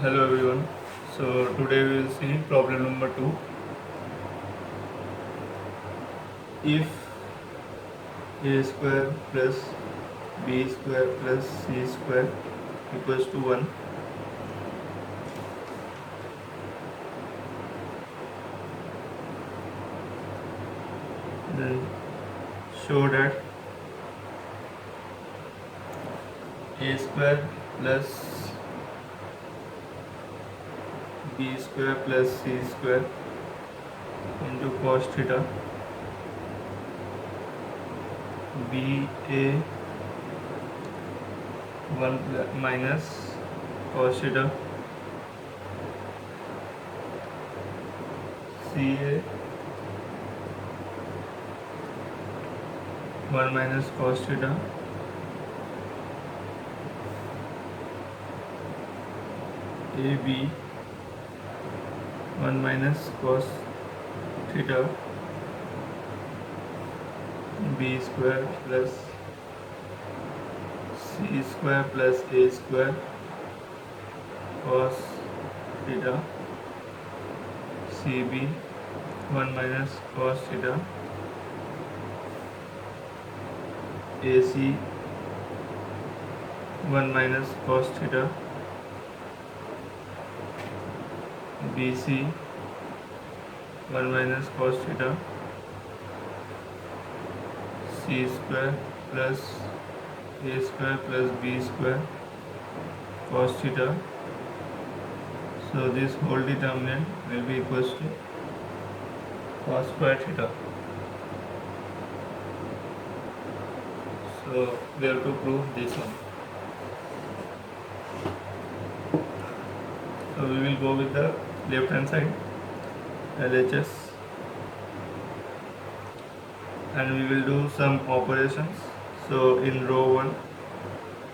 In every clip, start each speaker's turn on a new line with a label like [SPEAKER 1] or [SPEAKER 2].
[SPEAKER 1] Hello everyone. So today we will see problem number 2. If a square plus b square plus c square equals to 1, then show that a square plus b square plus c square into cos theta b a 1 minus cos theta c a 1 minus cos theta a b 1 minus cos theta b square plus c square plus a square cos theta cb 1 minus cos theta ac 1 minus cos theta bc 1 minus cos theta c square plus a square plus b square cos theta. So this whole determinant will be equals to cos square theta. So we have to prove this one. So we will go with the left hand side LHS and we will do some operations. So in row 1,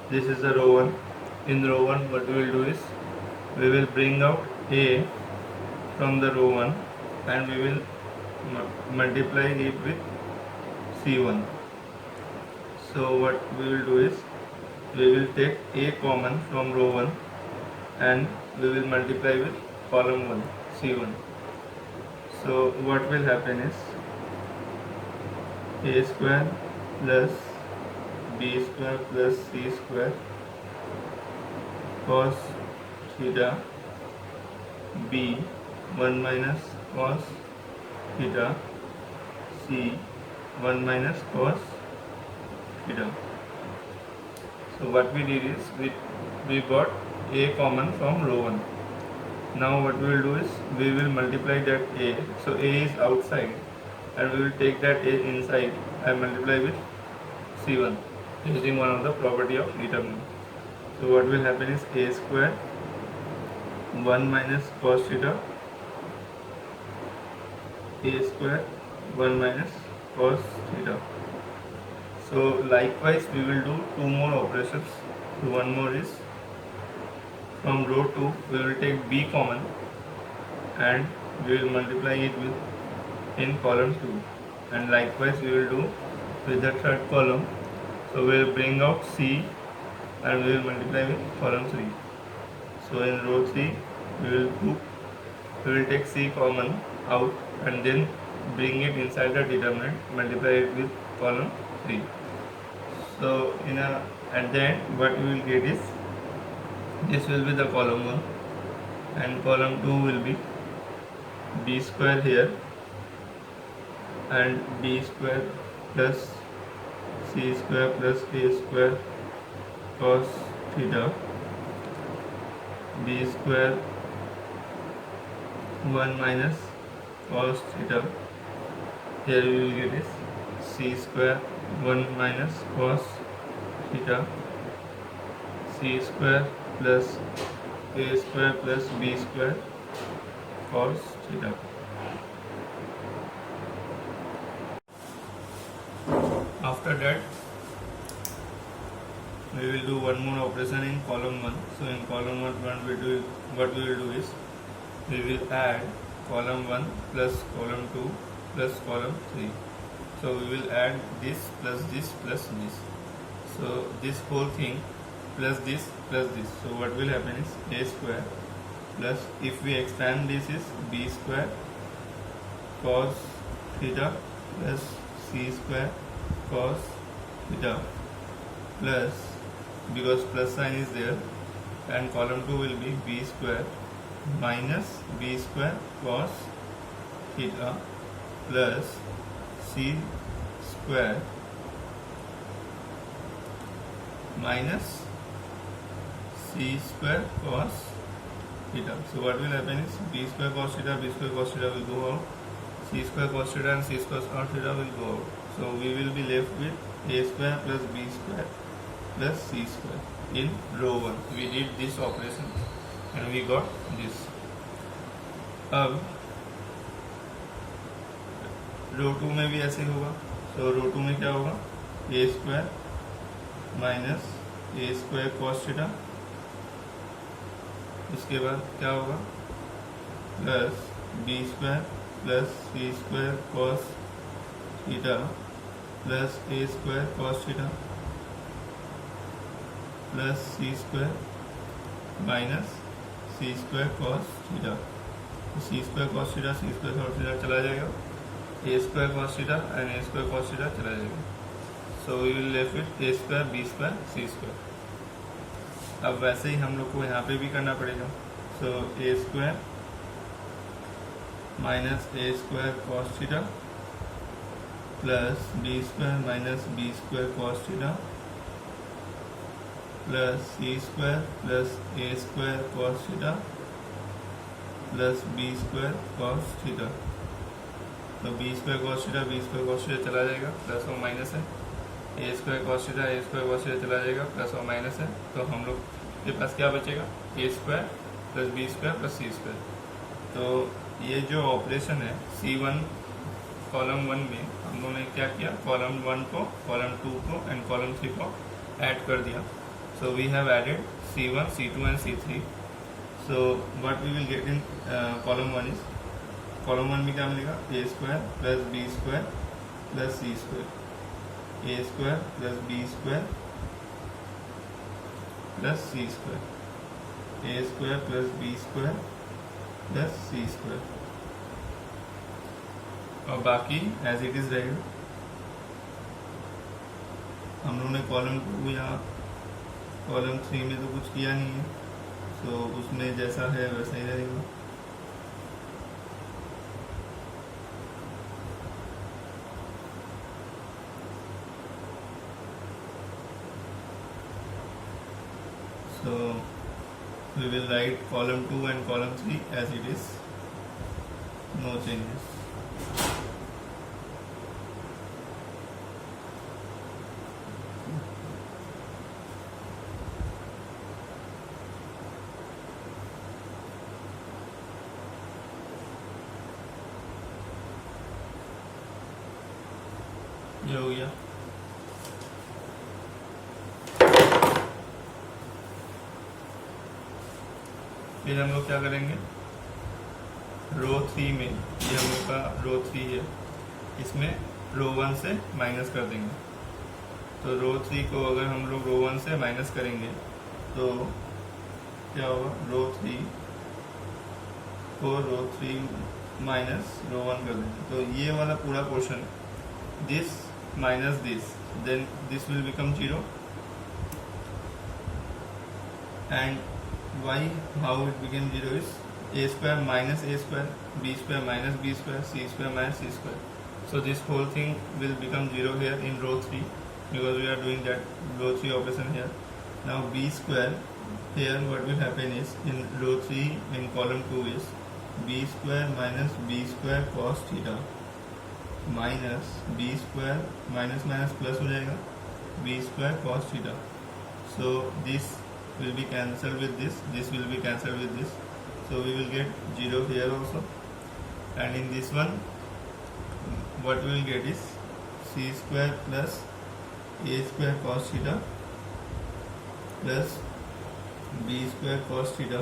[SPEAKER 1] this is the row 1. In row 1 what we will do is we will bring out a from the row 1 and we will multiply it with c1. So what we will do is we will take a common from row 1 and we will multiply with column 1 c1. So what will happen is a square plus b square plus c square cos theta b 1 minus cos theta c 1 minus cos theta. So what we did is we got a common from row 1. Now what we will do is we will multiply that a. So a is outside and we will take that a inside and multiply with c1 using one of the property of determinant. So what will happen is a square 1 minus cos theta a square 1 minus cos theta. So likewise we will do two more operations. So one more is from row 2 we will take b common and we will multiply it with in column 2, and likewise we will do with the third column. So we will bring out c and we will multiply with column 3. So in row 3 we will take c common out and then bring it inside the determinant, multiply it with column 3. So at the end what we will get is this will be the column 1 and column 2 will be b square here and b square plus c square plus a square cos theta b square 1 minus cos theta. Here we will get is c square 1 minus cos theta c square plus a square plus b square cos theta. After that we will do one more operation in column 1. So in column 1 what we will do is we will add column 1 plus column 2 plus column 3. So we will add this plus this plus this. So this whole thing plus this plus this. So what will happen is a square plus if we expand this is b square cos theta plus c square cos theta plus, because plus sign is there, and column 2 will be b square minus b square cos theta plus c square minus c square cos theta. So what will happen is b square cos theta will go out, c square cos theta and c square cos theta will go out. So we will be left with a square plus b square plus c square in row 1. We did this operation and we got this. अब रो 2 में भी ऐसे होगा. तो रो 2 में क्या होगा, a square minus a square cos theta, उसके बाद क्या होगा plus B square plus C square cos theta plus a square cos theta plus C square minus c square cos theta. C square cos theta c square cos theta चला जाएगा, a square cos theta and a square cos theta चला जाएगा. So we will left with a square b square c square. अब वैसे ही हम लोग को यहाँ पे भी करना पड़ेगा. So a square minus a square cos theta plus B square minus B square cos theta plus C square plus a square cos theta plus B square cos theta. तो बी स्क्वायर कॉस थीटा चला जाएगा, plus और minus है. ए square cos theta चला जाएगा, plus और minus है. तो हम लोग के पास क्या बचेगा, a square plus B square plus C square. तो ये जो ऑपरेशन है C1 कॉलम 1 में हम लोगों ने क्या किया, कॉलम 1 को कॉलम 2 को एंड कॉलम 3 को ऐड कर दिया. So we have added C1 C2 and C3. So what we will get in column 1 is, column 1 में क्या मिलेगा, a square plus B square plus C square, a square plus B square plus C square, a square plus B square plus C square. और बाकी as it is रहेगा. हम लोगों ने column 2 या कॉलम 3 में तो कुछ किया नहीं है, तो उसमें जैसा है वैसा ही रहेगा. So we will write column 2 and column 3 as it is, no changes. ये हो गया. फिर हम लोग क्या करेंगे, रो 3 में, ये हम लोग का रो 3 है, इसमें रो 1 से माइनस कर देंगे. तो रो 3 को अगर हम लोग रो 1 से माइनस करेंगे तो क्या होगा, रो 3 को रो 3 माइनस रो 1 कर देंगे. तो ये वाला पूरा portion, this minus this, then this will become 0. And why, how it became 0 is a square minus a square, b square minus b square, c square minus c square. So this whole thing will become 0 here in row 3 because we are doing that row 3 operation here. Now b square here, what will happen is in row 3 in column 2 is b square minus b square cos theta minus b square minus minus plus हो जाएगा b square cos theta. So this will be cancelled with this will be cancelled with this, so we will get 0 here also. And in this one what we will get is c square plus a square cos theta plus b square cos theta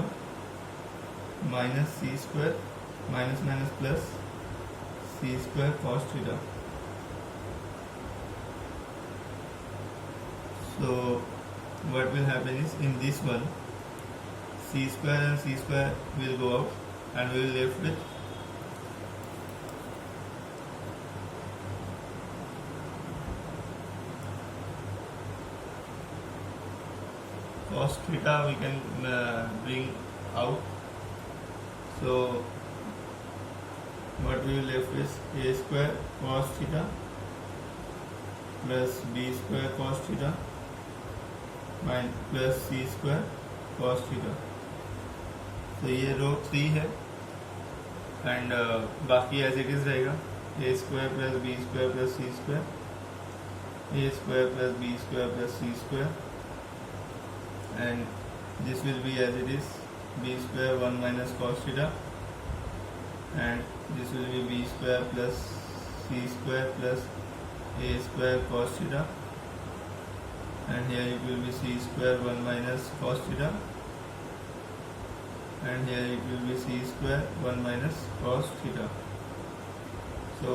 [SPEAKER 1] minus c square minus minus plus c square cos theta. So what will happen is in this one c square and c square will go out and we will left with cos theta we can bring out. So what we will left is a square cos theta plus b square cos theta plus c square cos theta. तो ये रो 3 है and बाकी as it is रहेगा a square plus B square plus C square, a square plus B square plus C square, and this will be as it is b square 1 minus cos theta, and this will be b square plus c square plus a square cos theta, and here it will be c square 1 minus cos theta, and here it will be c square 1 minus cos theta. So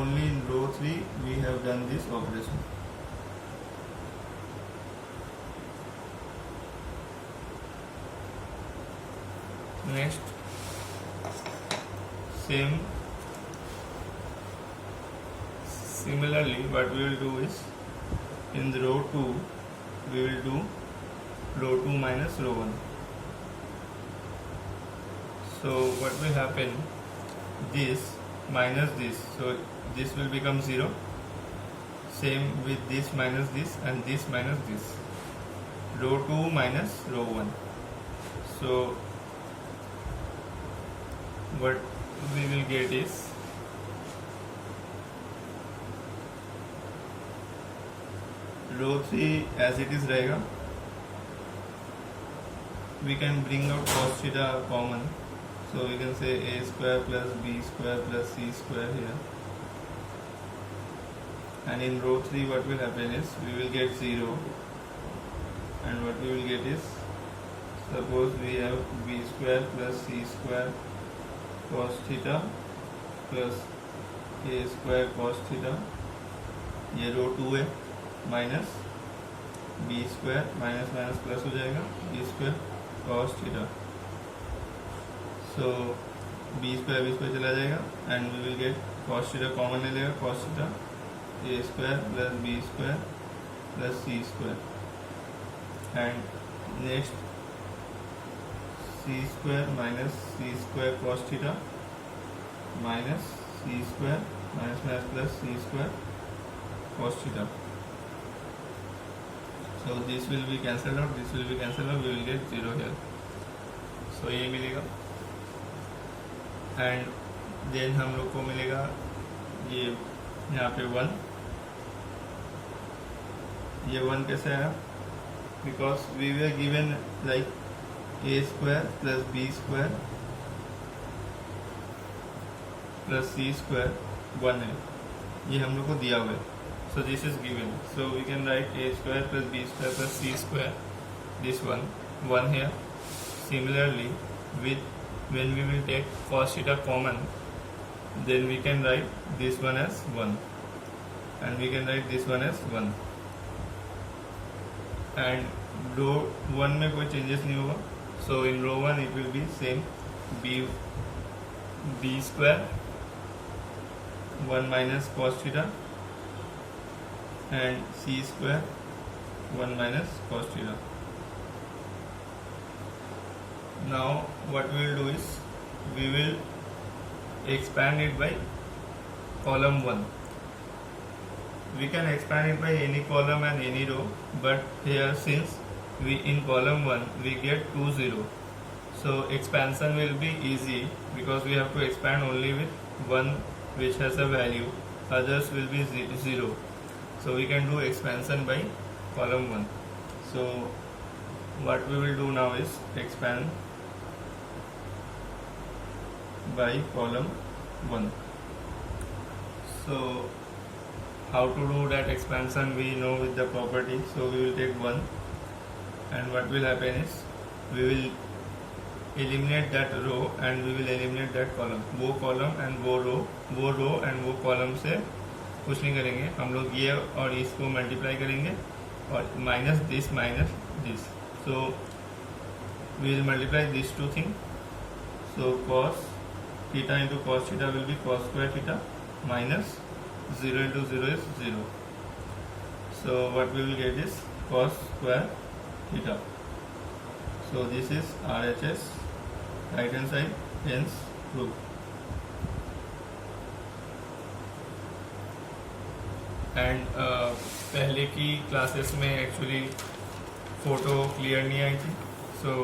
[SPEAKER 1] only in row 3 we have done this operation. Next, similarly what we will do is in the row 2 we will do row 2 minus row 1. So what will happen, this minus this, so this will become 0, same with this minus this and this minus this, row 2 minus row 1. So what we will get is row 3 as it is रहेगा, we can bring out cos theta common, so we can say a square plus b square plus c square here, and in row 3 what will happen is we will get 0, and what we will get is, suppose we have b square plus c square cos theta plus a square cos theta, ये row 2 है, minus B square minus minus plus हो जाएगा B square cos theta. So B square चला जाएगा and we will get cos theta common ले लेगा, cos theta A square plus B square plus C square, and next c square minus c square cos theta minus c square minus minus plus c square cos theta. So this will be cancelled out, this will be cancelled out, we will get 0 here. So ये मिलेगा and then हम लोग को मिलेगा ये यहाँ पे 1. ये 1 कैसे आया, because we were given like a square plus b square plus c square 1 है, ये हम लोग को दिया हुआ है. So this is given, so we can write a square plus b square plus c square, this one here. Similarly, when we will take cos theta common, then we can write this one as 1 and we can write this one as 1, and रो 1 में कोई changes नहीं होगा. So in row 1 it will be same, b square 1 minus cos theta and c square 1 minus cos theta. Now what we will do is we will expand it by column 1. We can expand it by any column and any row, but here since we in column 1 we get 2 0, so expansion will be easy because we have to expand only with one which has a value, others will be 0. So we can do expansion by column 1. So what we will do now is expand by column 1. So how to do that expansion we know with the property. So we will take 1 and what will happen is we will eliminate that row and we will eliminate that column. वो column and वो row and वो column से कुछ नहीं करेंगे हम लोग, ये और इसको मल्टीप्लाई करेंगे और minus this. So we will multiply these two things. So cos theta into cos theta will be cos square theta minus 0 into 0 is 0. So what we will get is cos square theta. So this is RHS, right hand side, hence true. And पहले की classes में actually photo clear नहीं आई थी, सो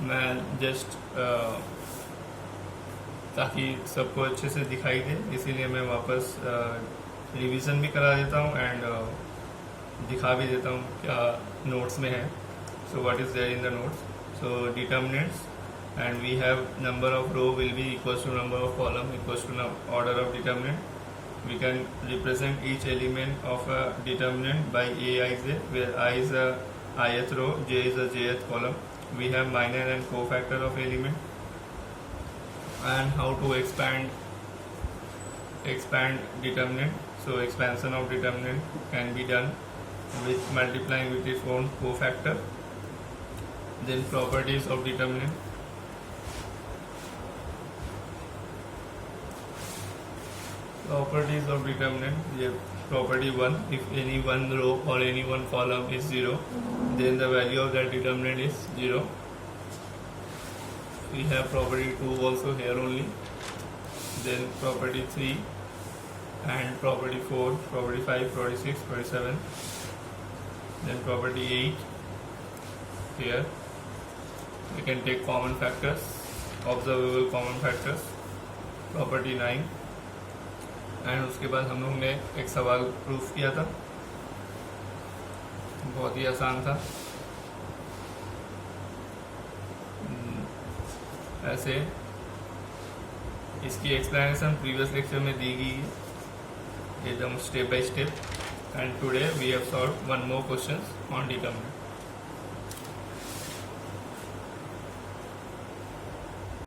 [SPEAKER 1] मैं just ताकि सबको अच्छे से दिखाई दे इसीलिए मैं वापस रिवीजन भी करा देता हूँ एंड दिखा भी देता हूँ क्या नोट्स में है. So what is there in the notes. So determinants and we have number of row will be equals to number of column equals to order of determinant. We can represent each element of a determinant by aij, where I is a ith row, j is a jth column. We have minor and cofactor of element, and how to expand determinant. So expansion of determinant can be done with multiplying with its own cofactor. Then properties of determinant. Properties of determinant. Yeah, property 1, if any one row or any one column is 0, then the value of that determinant is 0. We have property 2 also here only. Then property 3 and property 4, property 5, property 6, property 7. Then property 8 here. We can take common factors, observable common factors. Property 9. And उसके बाद हम लोग ने एक सवाल proof किया था, बहुत ही आसान था. ऐसे इसकी एक्सप्लेनेशन प्रीवियस लेक्चर में दी गई है एकदम step by step. And today we have solve one more question on determinant.